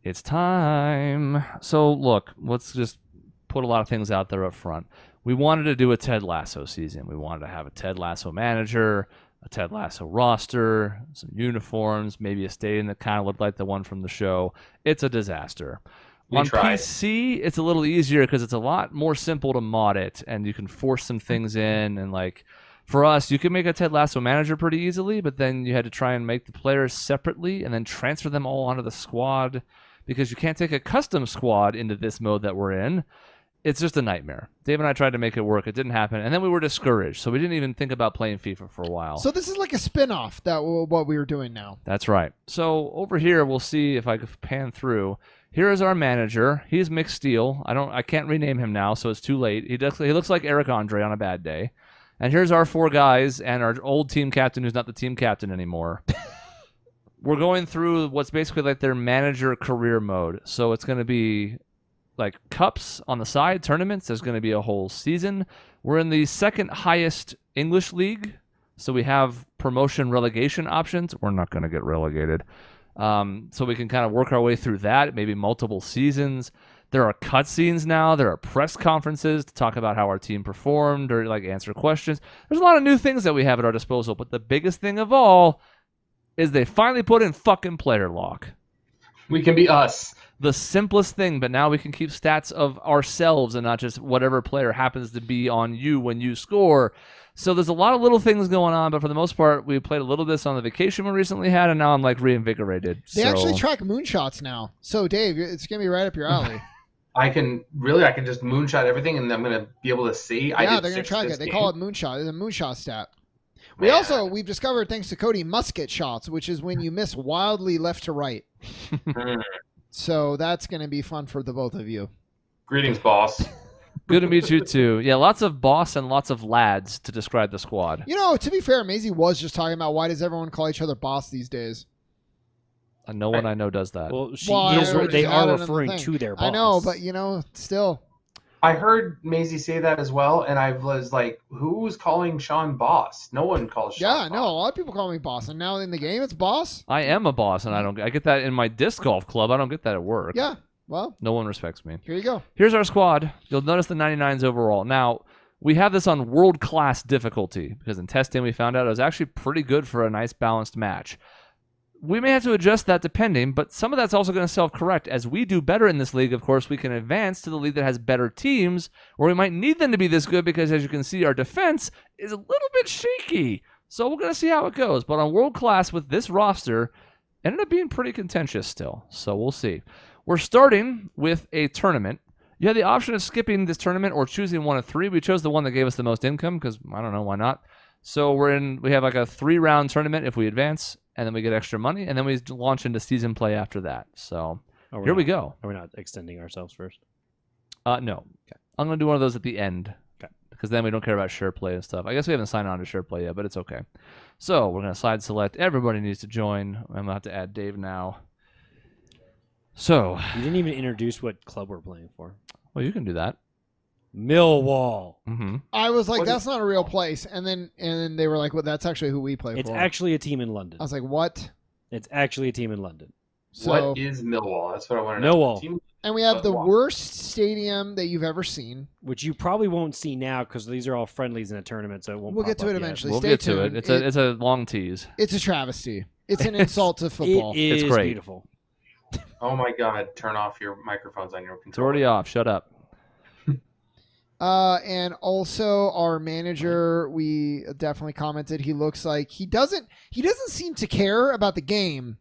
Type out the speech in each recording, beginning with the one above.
It's time. So, look, let's just put a lot of things out there up front. We wanted to do a Ted Lasso season. We wanted to have a Ted Lasso manager, a Ted Lasso roster, some uniforms, maybe a stadium that kind of looked like the one from the show. It's a disaster. We On tried. PC, it's a little easier because it's a lot more simple to mod it, and you can force some things in. And like for us, you can make a Ted Lasso manager pretty easily, but then you had to try and make the players separately and then transfer them all onto the squad because you can't take a custom squad into this mode that we're in. It's just a nightmare. Dave and I tried to make it work. It didn't happen. And then we were discouraged. So we didn't even think about playing FIFA for a while. So this is like a spin-off that what we were doing now. That's right. So over here, we'll see if I can pan through. Here is our manager. He's Mick Steele. I can't rename him now, so it's too late. He looks like Eric Andre on a bad day. And here's our four guys and our old team captain who's not the team captain anymore. We're going through what's basically like their manager career mode. So it's going to be like cups on the side, tournaments. There's going to be a whole season. We're in the second highest English league, so we have promotion relegation options. We're not going to get relegated. So we can kind of work our way through that, maybe multiple seasons. There are cutscenes now. There are press conferences to talk about how our team performed or like answer questions. There's a lot of new things that we have at our disposal, but the biggest thing of all is they finally put in fucking player lock. We can be us. The simplest thing, but now we can keep stats of ourselves and not just whatever player happens to be on you when you score. So there's a lot of little things going on, but for the most part, we played a little of this on the vacation we recently had, and now I'm like reinvigorated. They actually track moonshots now. So Dave, it's gonna be right up your alley. I can just moonshot everything, and I'm gonna be able to see. Yeah, they're gonna track it. They call it moonshot. It's a moonshot stat. We've discovered, thanks to Cody, musket shots, which is when you miss wildly left to right. So that's going to be fun for the both of you. Greetings, boss. Good to meet you too. Yeah, lots of boss and lots of lads to describe the squad. You know, to be fair, Maisie was just talking about why does everyone call each other boss these days? No one I know does that. Well, they are referring to their boss. I know, but still. I heard Maisie say that as well, and I was like, who's calling Shaun boss? No one calls Shaun boss. Yeah, no, a lot of people call me boss, and now in the game it's boss. I am a boss, and I get that in my disc golf club. I don't get that at work. Yeah, well. No one respects me. Here you go. Here's our squad. You'll notice the 99s overall. Now, we have this on world-class difficulty, because in testing we found out it was actually pretty good for a nice balanced match. We may have to adjust that depending, but some of that's also going to self-correct. As we do better in this league, of course, we can advance to the league that has better teams, where we might need them to be this good because, as you can see, our defense is a little bit shaky. So we're going to see how it goes. But on World Class with this roster, ended up being pretty contentious still. So we'll see. We're starting with a tournament. You had the option of skipping this tournament or choosing one of three. We chose the one that gave us the most income because, I don't know, why not? So we have like a 3-round tournament if we advance, and then we get extra money, and then we launch into season play after that. So here we go. Are we not extending ourselves first? No. Okay. I'm going to do one of those at the end. Okay. Because then we don't care about share play and stuff. I guess we haven't signed on to share play yet, but it's okay. So we're going to side select. Everybody needs to join. I'm going to have to add Dave now. So. You didn't even introduce what club we're playing for. Well, you can do that. Millwall. Mm-hmm. I was like, that's not a real place. And then they were like, well, that's actually who we play for. It's actually a team in London. I was like, what? It's actually a team in London. So, what is Millwall? That's what I want to know. Millwall. And we have the worst stadium that you've ever seen. Which you probably won't see now because these are all friendlies in a tournament, so it won't. We'll pop get to up it yet. eventually. We'll Stay get tuned. to it. It's a long tease. It's a travesty. It's an insult to football. It is It's great. beautiful. Oh my God! Turn off your microphones on your controller. It's already off. Shut up. And also our manager, we definitely commented he looks like he doesn't seem to care about the game,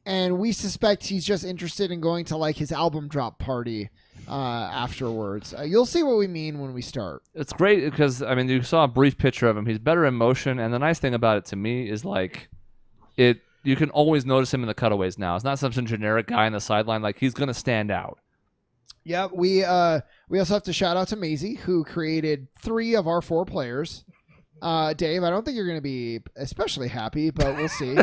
and we suspect he's just interested in going to like his album drop party afterwards. You'll see what we mean when we start. It's great because you saw a brief picture of him. He's better in motion, and the nice thing about it to me is like you can always notice him in the cutaways now. It's not some generic guy on the sideline. Like he's gonna stand out. Yeah, we also have to shout out to Maisie, who created 3 of our 4 players. Dave, I don't think you're going to be especially happy, but we'll see.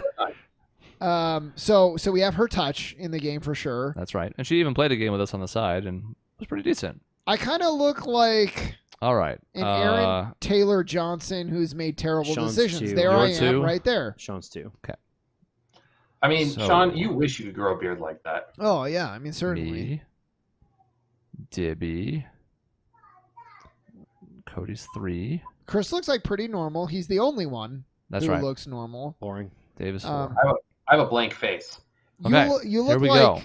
So we have her touch in the game for sure. That's right. And she even played a game with us on the side, and it was pretty decent. I kind of look like all right, an Aaron Taylor Johnson who's made terrible Sean's decisions. 2. There You're I am, 2? right there. Sean's 2. Okay. I mean, So- Sean, you wish you could grow a beard like that. Oh yeah, I mean certainly. Me, Dibby, Cody's 3. Chris looks like pretty normal. He's the only one That's who right. looks normal. Boring. Dave is 4. I have a blank face. Okay, You here look we go.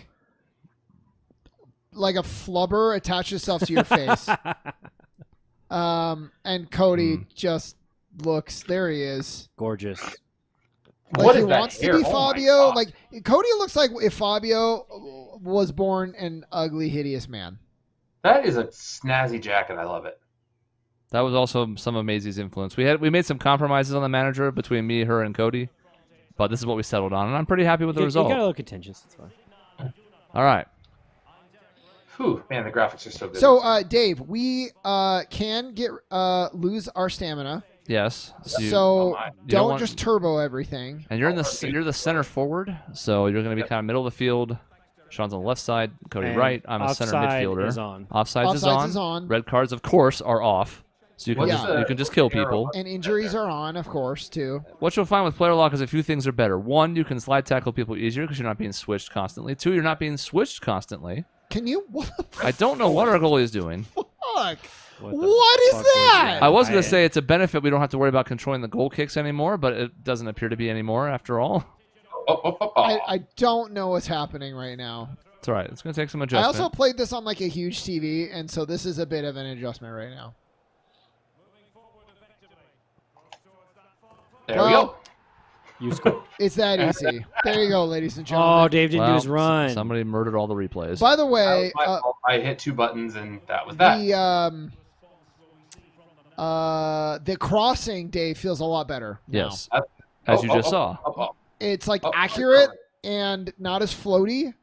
like a flubber attached itself to your face. And Cody just looks. There he is. Gorgeous. Like What he is that wants hair? to be Oh my Fabio. God. Like Cody looks like if Fabio was born an ugly, hideous man. That is a snazzy jacket. I love it. That was also some of Maisie's influence. We made some compromises on the manager between me, her, and Cody, but this is what we settled on, and I'm pretty happy with the You result. got a little contentious. It's fine. All right. Whew, man, the graphics are so good. So, Dave, we can get lose our stamina. Yes. So you don't, don't want- just turbo everything. And you're you're the center forward, so you're going to be kind of middle of the field. Sean's on the left side, Cody And right. I'm a center offside midfielder. is on. Offsides Offsides is on. Red cards, of course, are off. So you can What's you can just kill people. And injuries are on, of course, too. What you'll find with player lock is a few things are better. One, you can slide tackle people easier because you're not being switched constantly. Two, you're not being switched constantly. Can you? What the I don't know what our goalie is doing. fuck? What the What is fuck was that? I was going to say it's a benefit. We don't have to worry about controlling the goal kicks anymore, but it doesn't appear to be anymore after all. I don't know what's happening right now. It's all right. It's going to take some I adjustment. also played this on like a huge TV, and so this is a bit of an adjustment right now. There we go. You score. It's that easy. There you go, ladies and gentlemen. Oh, Dave didn't do his run. Somebody murdered all the replays. By the That way, was my fault. I hit 2 buttons and that was that. the crossing, Dave, feels a lot better. now. Yes. As you just saw. It's like Oh, accurate and not as floaty.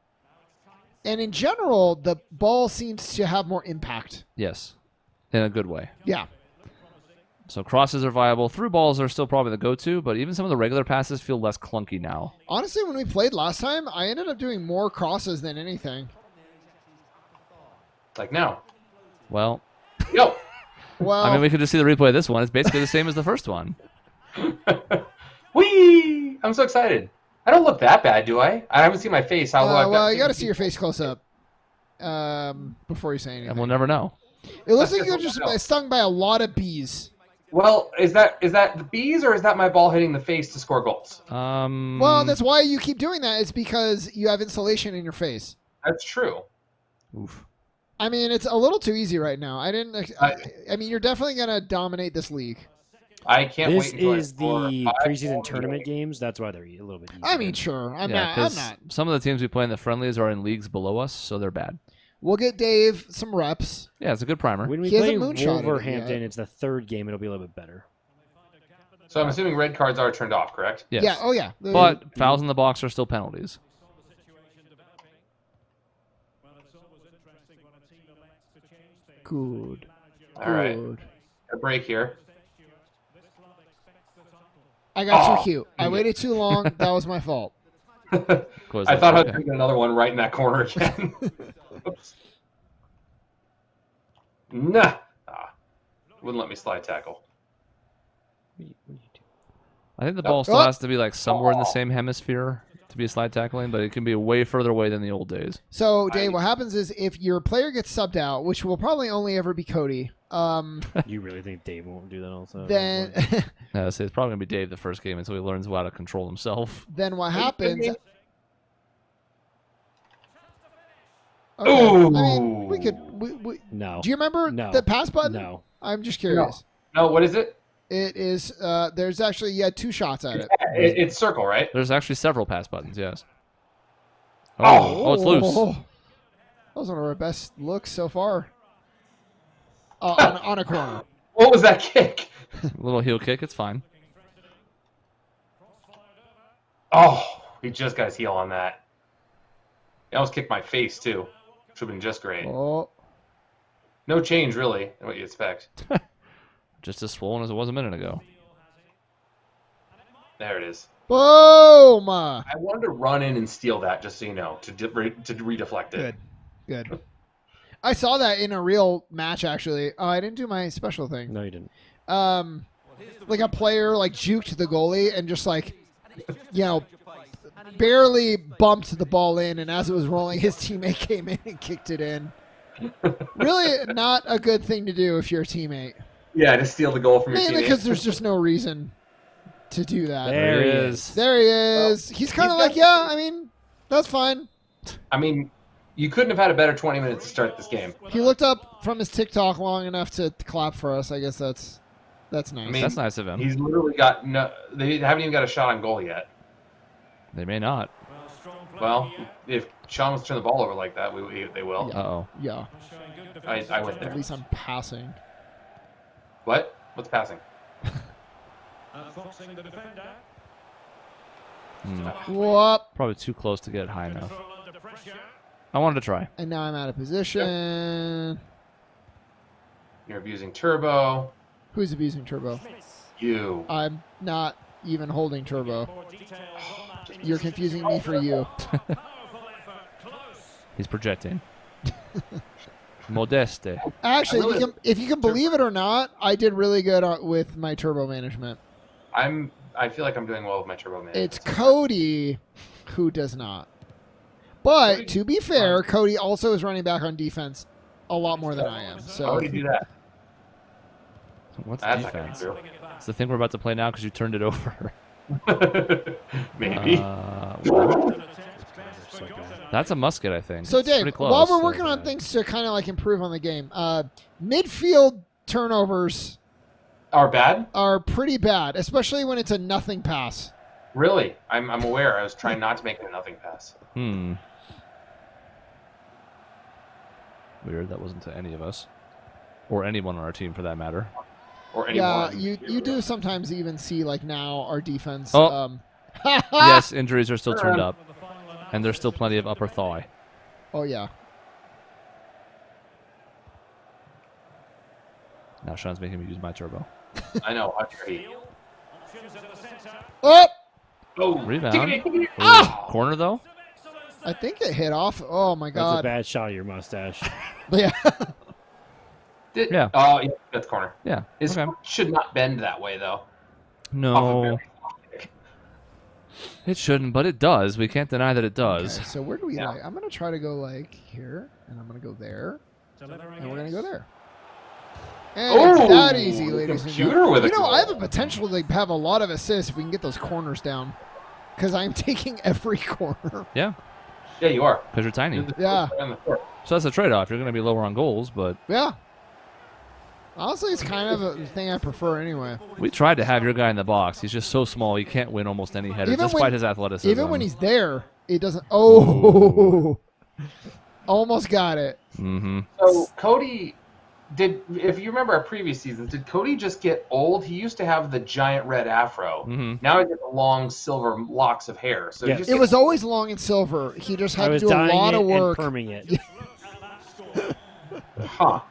And in general, the ball seems to have more impact. Yes. In a good way. Yeah. So crosses are viable. Through balls are still probably the go-to, but even some of the regular passes feel less clunky now. Honestly, when we played last time, I ended up doing more crosses than anything. Like now. Well, Yo. Well, I mean, we could just see the replay of this one. It's basically the same as the first one. Whee! I'm so excited. I don't look that bad, do I? I haven't seen my face. well, you got to see your face close up before you say anything. And we'll never know. It looks like you're just stung by a lot of bees. Well, is that the bees or is that my ball hitting the face to score goals? Well, that's why you keep doing that. It's because you have insulation in your face. That's true. Oof. I mean, it's a little too easy right now. I mean, you're definitely going to dominate this league. I can't This wait until is I score the 5 preseason goals. tournament games. That's why they're a little bit easier. I mean, sure. I'm Yeah, not. 'cause some of the teams we play in the friendlies are in leagues below us, so they're bad. We'll get Dave some reps. Yeah, it's a good primer. when we He play hasn't moonshotted it Wolverhampton, yet. it's the third game. It'll be a little bit better. So I'm assuming red cards are turned off, correct? Yes. Yeah. Oh, yeah. But fouls in the box are still penalties. Good. All right. A break here. I got Oh. too cute. I waited too long. That was my fault. Close I that. thought I was Okay. going to get another one right in that corner again. Oops. Nah. Wouldn't let me slide tackle. I think the ball still Oh. has to be like somewhere in the same hemisphere to be slide tackling, but it can be way further away than the old days. So, Dave, what happens is if your player gets subbed out, which will probably only ever be Cody, You really think Dave won't do that also? then Yeah, so it's probably gonna be Dave the first game until he learns how to control himself. then what happens? Ooh. Okay. I mean, we could. We, No. do you remember No. the pass button? No. I'm just curious. No, what is it? It is. There's actually two shots at it. It's circle, right? There's actually several pass buttons. Yes. Oh, it's loose. That was one of our best looks so far. On a corner. What was that kick? Little heel kick. It's fine. Oh, he just got his heel on that. He almost kicked my face, too. Which would have been just great. Oh, No change, really, in what you expect. Just as swollen as it was a minute ago. There it is. boom! I wanted to run in and steal that, just so you know, to redeflect it. Good. I saw that in a real match, actually. Oh, I didn't do my special thing. No, you didn't. Like a player like juked the goalie and just like, barely bumped the ball in, and as it was rolling, his teammate came in and kicked it in. Really not a good thing to do if you're a teammate. Yeah, to steal the goal from your Mainly teammate. because there's just no reason to do that. There he is. There he is. He's kind of like, yeah, I mean, that's fine. I mean, you couldn't have had a better 20 minutes to start this game. He looked up from his TikTok long enough to clap for us. I guess that's nice. I mean, That's nice of him. He's literally got no. They haven't even got a shot on goal yet. They may not. Well, if Shaun wants to turn the ball over like that, they will. Yeah. Uh-oh. Yeah. I went there. At least I'm passing. What? What's passing? Whoop. Probably too close to get high enough. I wanted to try. And now I'm out of position. You're abusing turbo. Who's abusing turbo? You. I'm not even holding turbo. You're confusing me for you. He's projecting. Modeste. Actually, if you can believe it or not, I did really good with my turbo management. I feel like I'm doing well with my turbo man. It's Cody who does not. But to be fair, Cody also is running back on defense a lot more than I am. How So would he do that? What's That's not gonna defense? do. It's the thing we're about to play now because you turned it over. Maybe. Well, that's a musket, I think. So It's Dave, pretty close, while we're so- working on things to kind of like improve on the game, midfield turnovers Are bad? are pretty bad, especially when it's a nothing pass. Really? I'm aware. I was trying not to make it a nothing pass. Weird. That wasn't to any of us, or anyone on our team for that matter. Or Yeah, anyone. you do sometimes even see like now our defense. Oh. Yes, injuries are still turned up, and there's still plenty of upper thigh. Oh yeah. Now Sean's making me use my turbo. I know. How dare he? Oh, Oh, Rebound. tickety. Ooh, corner though. I think it hit off. Oh my That's a god. bad shot of your mustache. Yeah. Yeah. Oh, yeah, that's corner. Yeah. His Okay. foot should not bend that way, though. Off a No, very long kick. it shouldn't, but it does. We can't deny that it does. Okay, so where do we Yeah. like? I'm gonna try to go like here, and I'm gonna go there, and we're gonna go there. And it's Oh, that easy, the ladies and computer gentlemen. with a You know, I have a goal. potential to have a lot of assists if we can get those corners down, because I'm taking every corner. Yeah, Yeah, you are. because you're tiny. You're the Yeah. first guy on the court. So that's a trade-off. You're going to be lower on goals, but Yeah. Honestly, it's kind of a thing I prefer anyway. we tried to have your guy in the box. He's just so small, he can't win almost any headers, Even despite when- his athleticism. Even when he's there, it doesn't. Oh, almost got it. Mm-hmm. So Cody if you remember our previous seasons, did Cody just get old? He used to have the giant red afro. Mm-hmm. Now he has the long silver locks of hair. So Yeah. he just It gets- was always long and silver. He just I had to was do a dyeing lot it of work. and perming it. huh.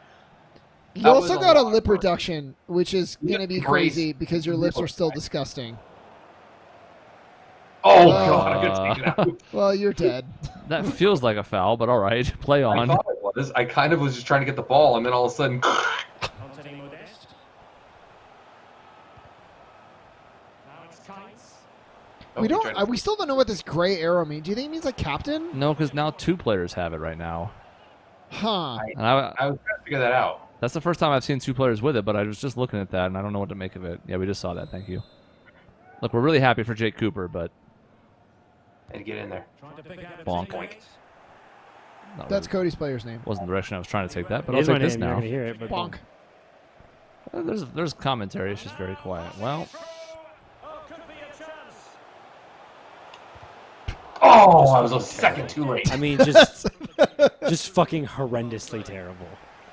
You That also was a got a lot of lip work. reduction, which is Yeah, going to be crazy. crazy because your lips are still disgusting. Oh god, I'm gonna take it out. Well, you're dead. That feels like a foul, but all right. Play I on. thought it was. I kind of was just trying to get the ball, and then all of a sudden, We don't. We still don't know what this gray arrow means. Do you think it means like captain? No, because now 2 players have it right now. Huh. And I was trying to figure that out. that's the first time I've seen 2 players with it, but I was just looking at that, and I don't know what to make of it. Yeah, we just saw that. Thank you. Look, we're really happy for Jake Cooper, but And get in there. bonk. Not That's really. Cody's player's name. Wasn't the direction I was trying to take that, but It I'll is my take this name, you're now. gonna hear it, but Bonk. There's commentary. It's just very quiet. Well, Oh, I was a second too late. I mean, just fucking horrendously terrible.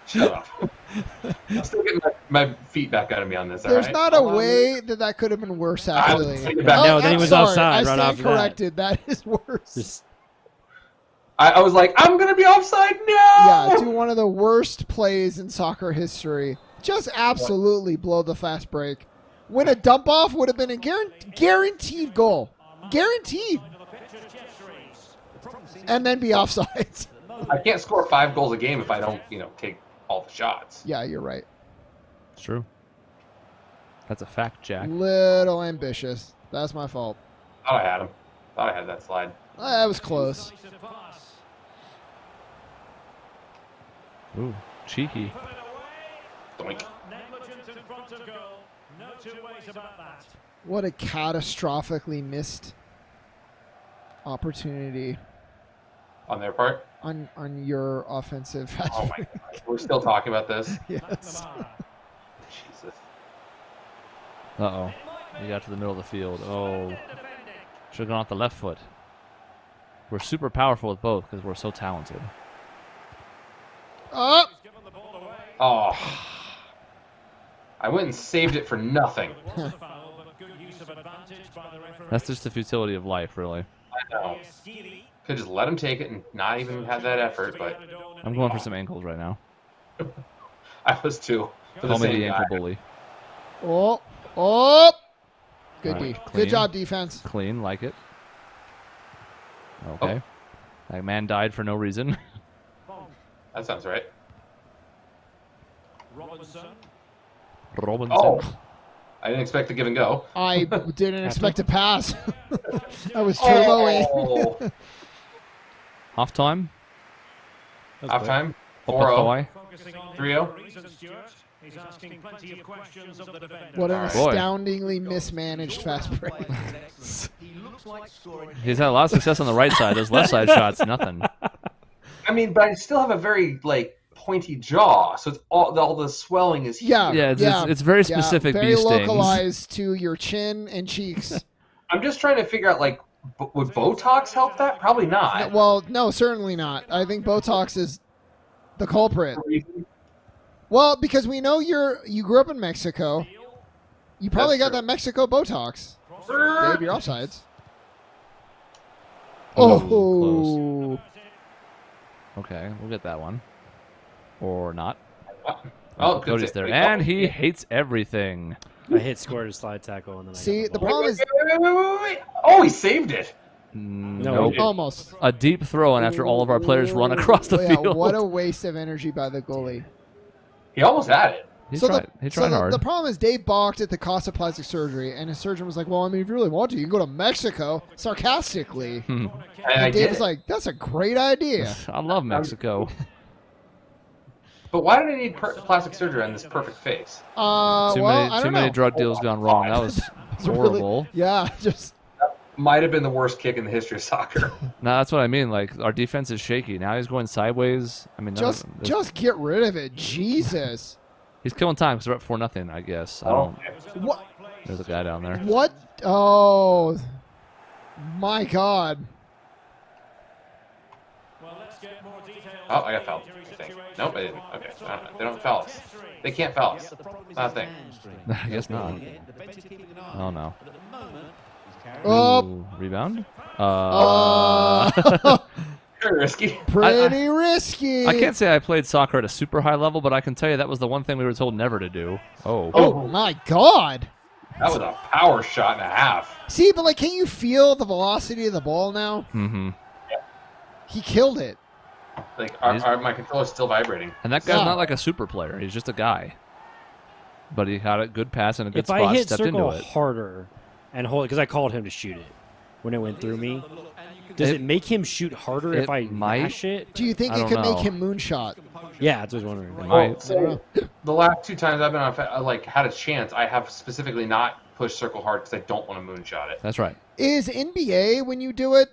Shut up. I'm still getting my feet back out of me on this. There's all right? not a Hold on. way that could have been worse, I was actually. taking it back. No, then he I'm was sorry. offside I right stand after that. corrected. That is worse. Just I was like, I'm gonna be offside. No. Yeah, do one of the worst plays in soccer history. Just absolutely blow the fast break. Win a dump off would have been a guaranteed goal. Guaranteed. And then be offsides. I can't score 5 goals a game if I don't, take all the shots. Yeah, you're right. it's true. That's a fact, Jack. Little ambitious. That's my fault. Thought I had him. Thought I had that slide. That was close. Ooh, cheeky. Doink. What a catastrophically missed opportunity On their part. on your offensive. Oh my god. We're still talking about this. Yes. Jesus. Uh-oh. He got to the middle of the field. Oh. Should have gone off the left foot. We're super powerful with both because we're so talented. Oh, Oh. I went and saved it for nothing. That's just the futility of life, really. I know. Could just let him take it and not even have that effort, but I'm going for some ankles right now. I was too. For the Call me same the guy. ankle bully. oh, oh. Good All right, D. clean. Good job, defense. Clean, like it. Okay. That man died for no reason. That sounds right. Robinson. Oh. I didn't expect to give and go. I didn't expect to pass. I was turboing. Oh. Half time. Half time. Boy. 3-0. What an All right. astoundingly mismanaged fast break. He's had a lot of success on the right side. Those left side shots, nothing. I mean, but I still have a very pointy jaw, so it's all the swelling is here. Yeah, Yeah, it's very specific very bee stings. localized to your chin and cheeks. I'm just trying to figure out would Botox help that? Probably not. Well, no, certainly not. I think Botox is the culprit. Well, because we know you grew up in Mexico. You probably That's got true. that Mexico Botox. Dave, you're offsides. Oh, Oh, Okay, we'll get that one. Or not. Oh, Cody's there. And he hates everything. I hit scored a slide tackle and then See, I got the ball. problem is Wait. Oh, he saved it. No, Nope. he didn't. almost. A deep throw in after all of our players run across the Yeah, field. what a waste of energy by the goalie. He almost had it. He tried hard. The problem is Dave balked at the cost of plastic surgery, and his surgeon was like, well, I mean, if you really want to, you can go to Mexico, sarcastically. And I And did Dave was it. like, that's a great idea. I love Mexico. But why did I need plastic surgery on this perfect face? Too I don't many know. drug deals gone wrong. That was It's really- horrible. yeah, just Might have been the worst kick in the history of soccer. No, that's what I mean. Like, our defense is shaky. Now he's going sideways. I mean, just get rid of it. Jesus. he's killing time because we're up 4-0, I guess. I don't. What? There's a guy down there. What? Oh, my God. Oh, I got fouled. I think. Nope, I didn't. Okay, they don't foul us. They can't foul us. Not a thing. I guess not. Oh, no. Oh, Ooh, rebound? Very risky. pretty risky. I can't say I played soccer at a super high level, but I can tell you that was the one thing we were told never to do. Oh. Oh, my God. That was a power shot and a half. See, but, like, can you feel the velocity of the ball now? Mm-hmm. He killed it. Like, my controller's still vibrating. And that guy's Yeah. not like a super player. He's just a guy. But he had a good pass and a good If spot, I hit stepped into circle it. harder and hold it, because I called him to shoot it when it went through me, does it make him shoot harder if it I might. mash it? Do you think I it don't could know. make him moonshot? Yeah, that's what I was wondering. It Oh, might. so the last 2 times I've been on, had a chance, I have specifically not pushed circle hard because I don't want to moonshot it. That's right. Is NBA, when you do it,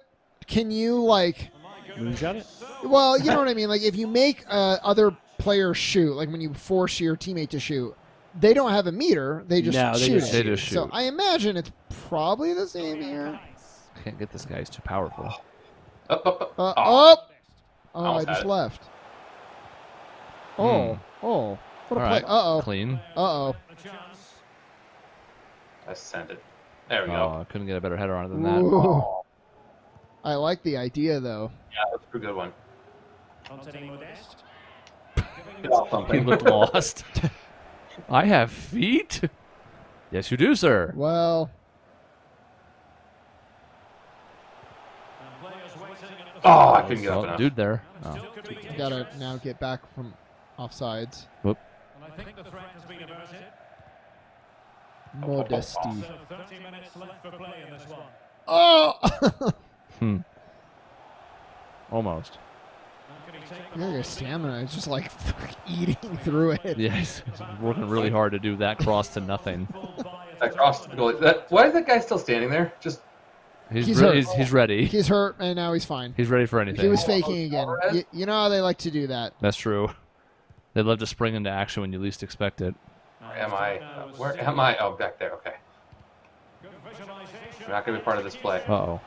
can you, like, Moonshot it? well, you know what I mean? Like, if you make other players shoot, like when you force your teammate to shoot, they don't have a meter. They just No, they shoot just it. They just So shoot. I imagine it's probably the same here. I can't get this guy. He's too powerful. Up. Oh, Oh. I Almost just had it. left. Oh, what a All play. right. Uh-oh. Clean. Uh-oh. I sent it. There we Oh, go. I couldn't get a better header on it than that. Ooh. Oh, I like the idea, though. yeah, that's a pretty good one. Get off He something. looked lost. I have feet? Yes, you do, sir. Well, Oh, I couldn't get up Oh, enough. dude there. Oh. you got to now get back from offsides. Whoop. Modesty. Oh! Almost. Look at your stamina. It's just like eating through it. Yeah, he's working really hard to do that cross to nothing. That cross to the goalie. Why is that guy still standing there? Just He's hurt. He's ready. He's hurt, and now he's fine. He's ready for anything. He was faking again. You know how they like to do that. That's true. They love to spring into action when you least expect it. where am I? Where am I? Oh, back there. Okay. I'm not gonna be part of this play. Uh-oh.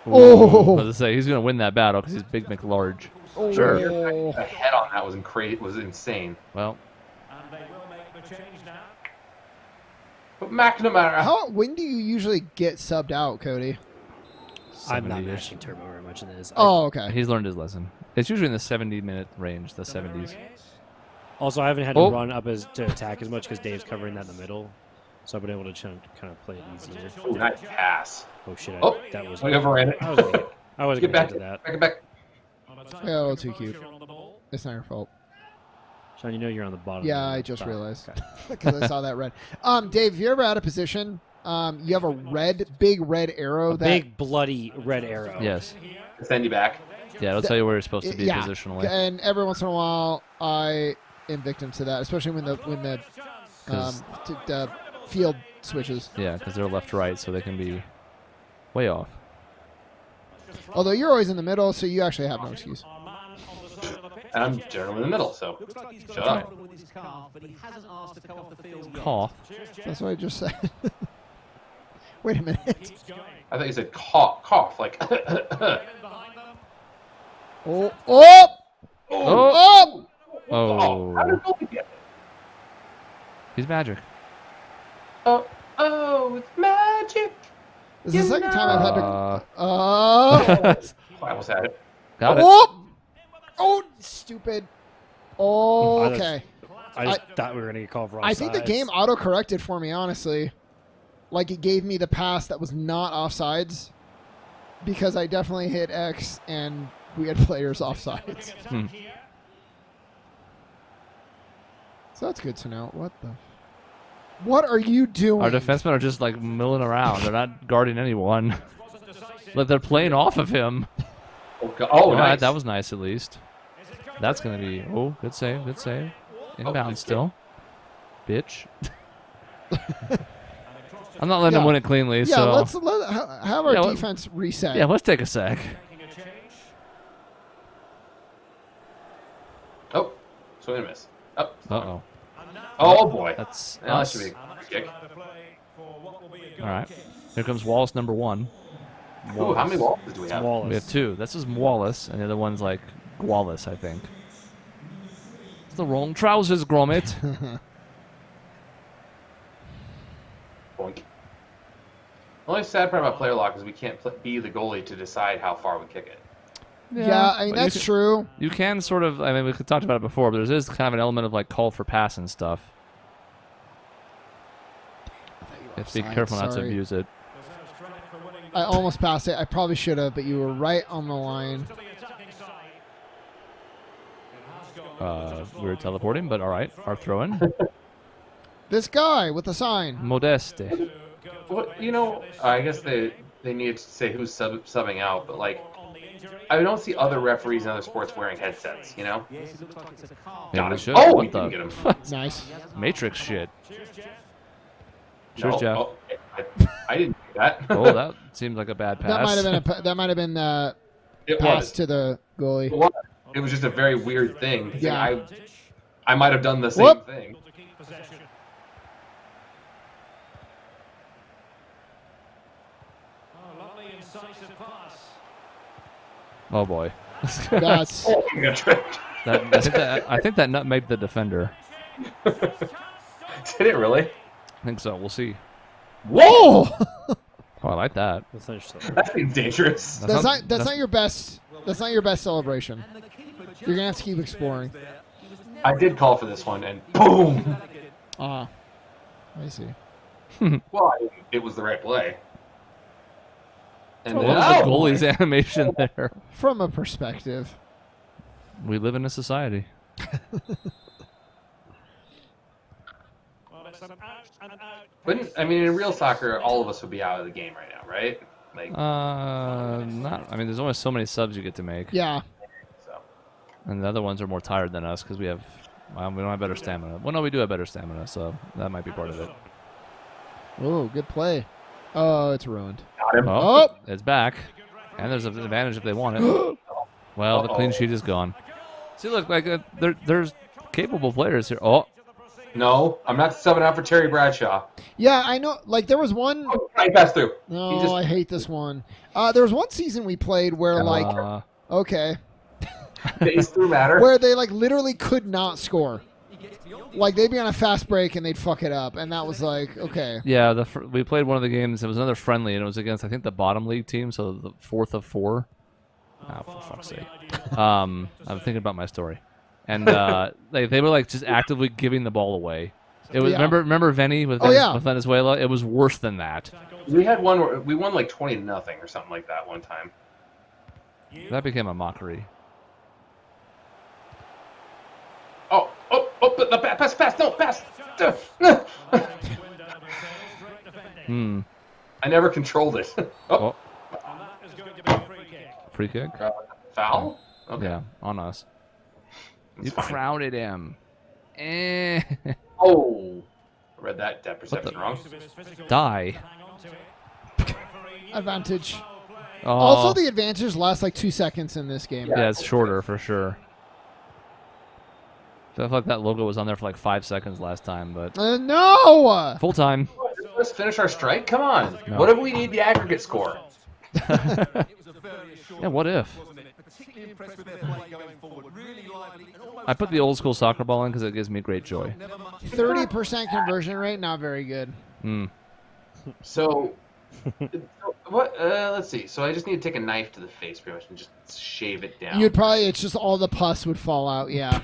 Oh. I was going to say, he's going to win that battle because he's Big McLarge. Oh. Sure. The head on that was insane. Well, But McNamara. When do you usually get subbed out, Cody? I'm not 70-ish. matching Turbo very much in this. Oh, okay. He's learned his lesson. It's usually in the 70-minute range, the 70s. Also, I haven't had to run up to attack as much because Dave's covering that in the middle. So I've been able to kind of play it easier. Oh, nice pass. Oh, shit. Oh, that was... we overran it. I was going to Get get back. to that. Back. Yeah, a little too cute. It's not your fault. Sean, you know you're on the bottom. Yeah, I just realized because I saw that red. Dave, if you're ever out of position, you have a big red arrow. Big bloody red arrow. Yes. Send you back. Yeah, it'll tell you where you're supposed to be positionally. And every once in a while, I am victim to that, especially when the field switches. Yeah, because they're left to right, so they can be way off. Although you're always in the middle, so you actually have no excuse. And I'm generally in the middle, so shut up. Cough. That's what I just said. Wait a minute. I thought you said cough, like. Oh! Oh! Oh. How did Goldie get it? He's magic. Oh, it's magic. This is the second time I've had to. I almost had it. Got it. Oh, stupid. Oh, okay. I just thought we were going to get called for offsides. I think the game auto-corrected for me, honestly. Like, it gave me the pass that was not offsides. Because I definitely hit X, and we had players offsides. So that's good to know. What are you doing? Our defensemen are just, like, milling around. They're not guarding anyone. Like, they're playing off of him. Oh, nice. That was nice, at least. That's going to be... Oh, good save, good save. Inbound still. Bitch. I'm not letting them win it cleanly, yeah, so... let's have our defense reset. Yeah, let's take a sec. Oh, swing and miss. Oh. Uh-oh. Oh, boy. That's Now that us. should be a kick. All right. Here comes Wallace number 1. Ooh, how many Wallaces do we have? We have 2. This is Wallace, and the other one's like Wallace, I think. It's the wrong trousers, Gromit. Boink. The only sad part about player lock is we can't be the goalie to decide how far we kick it. Yeah, I mean, that's true. You can sort of, I mean, we talked about it before, but there is kind of an element of like call for pass and stuff. You have to be careful not to abuse it. I almost passed it. I probably should have, but you were right on the line. We were teleporting, but all right. Our throw-in. This guy with the sign. Modeste. Well, you know, I guess they need to say who's subbing out, but like, I don't see other referees in other sports wearing headsets, you know? Yeah, we should. Oh, What we didn't get him. Nice. Matrix shit. No, Cheers, Jeff. oh, I didn't do that. Oh, that seemed like a bad pass. That might have been It pass was. to the goalie. It was just a very weird thing. Yeah. I might have done the same thing. Oh boy. That's Oh, we got tricked. I think that nutmegged the defender. Did it really? I think so. We'll see. whoa. Oh, I like that. That seems dangerous. That's not your best. That's not your best celebration. You're gonna have to keep exploring. I did call for this one, and boom! I see. Well, it was the right play. And What then, was the goalie's animation there? From a perspective. We live in a society. But I mean, in real soccer, all of us would be out of the game right now, right? Like, not. I mean, there's only so many subs you get to make. Yeah. so. And the other ones are more tired than us because we have. Well, we don't have better stamina. Well, no, we do have better stamina, so that might be part of it. Oh, good play. Oh, it's ruined. Got him. Oh, it's back, and there's an advantage if they want it. Well, the clean Uh-oh. sheet is gone. See, look, like there's capable players here. Oh, No, I'm not subbing out for Terry Bradshaw. Yeah, I know. Like, there was one. Oh, I passed through. No, He just- I hate this one. There was one season we played where, like, okay, Phase through matter. where they, like, literally could not score. Like, they'd be on a fast break and they'd fuck it up. And that was like, okay. yeah. We played one of the games. It was another friendly, and it was against I think the bottom league team, so the 4th of 4. Oh, for fuck's sake. I'm thinking about my story, and they were like just actively giving the ball away. It was Yeah. remember Venny with, with Venezuela. It was worse than that. We had one where we won like 20-0 or something like that one time. That became a mockery. Oh, the pass, no, pass. I never controlled it. Oh, free kick. Foul? Okay. Yeah, on us. That's You fine. crowded him. Eh. Oh, I read that depth perception wrong. Die. Advantage. Oh. Also, the advantage lasts like 2 seconds in this game. Yeah, it's shorter for sure. I feel like that logo was on there for like 5 seconds last time, but No! full time. Let's finish our strike. Come on. No. What if we need the aggregate score? Yeah, what if? I put the old school soccer ball in because it gives me great joy. 30% conversion rate, not very good. So, what? Let's see. So I just need to take a knife to the face, pretty much, and just shave it down. You'd probably, it's just all the pus would fall out, yeah.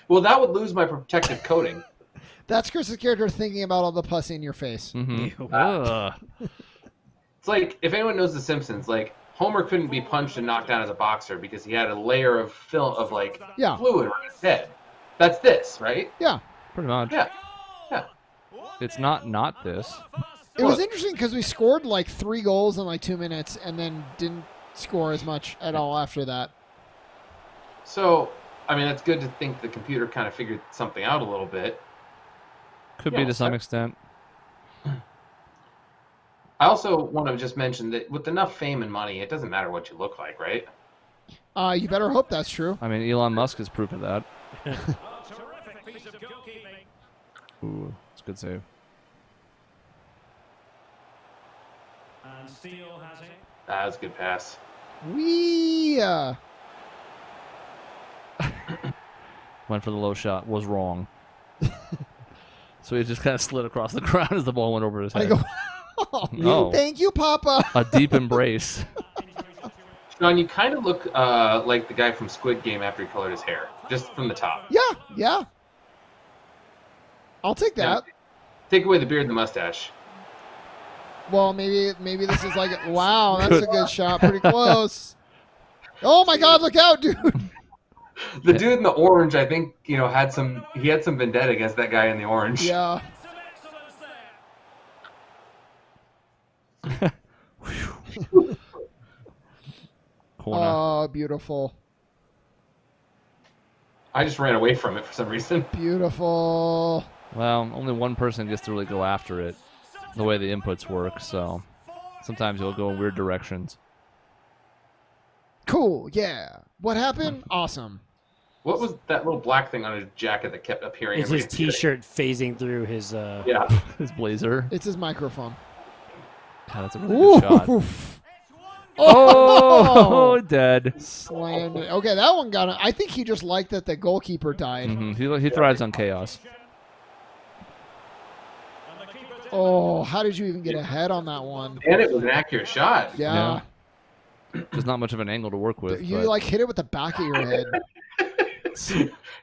Well, that would lose my protective coating. That's Chris's character thinking about all the pus in your face. Ugh. It's like, if anyone knows The Simpsons, like, Homer couldn't be punched and knocked down as a boxer because he had a layer of film of, like, Yeah. fluid around his head. That's this, right? Yeah. Pretty much. Yeah. It's not this. It was interesting because we scored like 3 goals in like 2 minutes and then didn't score as much at all after that. So, I mean, it's good to think the computer kind of figured something out a little bit. Could Yeah, be to some that- extent. I also want to just mention that with enough fame and money, it doesn't matter what you look like, right? You better hope that's true. I mean, Elon Musk is proof of that. Ooh, it's a good save. That was a good pass. Wee! Went for the low shot. Was wrong. So he just kind of slid across the ground as the ball went over his I head. go, oh, No. thank you, Papa. A deep embrace. Sean, you kind of look like the guy from Squid Game after he colored his hair, just from the top. Yeah. I'll take that. Yeah. Take away the beard and the mustache. Well, maybe this is like, wow, that's a good shot. Pretty close. Oh my God, look out, dude. The dude in the orange, I think, had some vendetta against that guy in the orange. Yeah. Corner. Oh, beautiful. I just ran away from it for some reason. Beautiful. Well, only one person gets to really go after it, the way the inputs work, so sometimes you'll go in weird directions. Cool, yeah. What happened? Awesome. What was that little black thing on his jacket that kept appearing? It's every his T-shirt phasing through his. Yeah. His blazer. It's his microphone. God, that's a really good shot. Oof. Oh, dead. Slammed it. Okay, that one got him. I think he just liked that the goalkeeper died. He thrives on chaos. Oh, how did you even get ahead on that one? And it was an accurate shot. Yeah. There's not much of an angle to work with. You but- like hit it with the back of your head.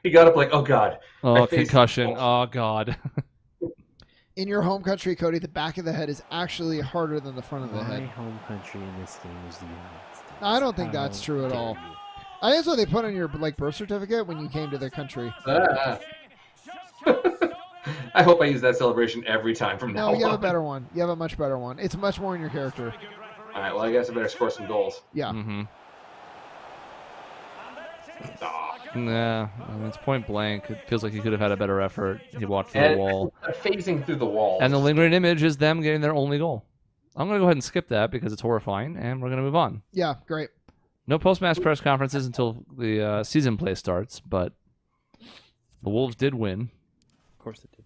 He got up like, oh, God. Oh, My face- concussion. Oh, God. In your home country, Cody, the back of the head is actually harder than the front of the My head. home country in this game is the United States. I don't think that's true at all. I think that's what they put on your birth certificate when you came to their country. Ah. I hope I use that celebration every time from now No, you have a on. better one. You have a much better one. It's much more in your character. All right, well, I guess I better score some goals. Yeah. Mm-hmm. Aw. Nah, I mean, it's point blank. It feels like he could have had a better effort. He walked through the And wall. phasing through the walls. And the lingering image is them getting their only goal. I'm going to go ahead and skip that because it's horrifying, and we're going to move on. Yeah, great. No post-match press conferences until the season play starts, but the Wolves did win. Of course it did.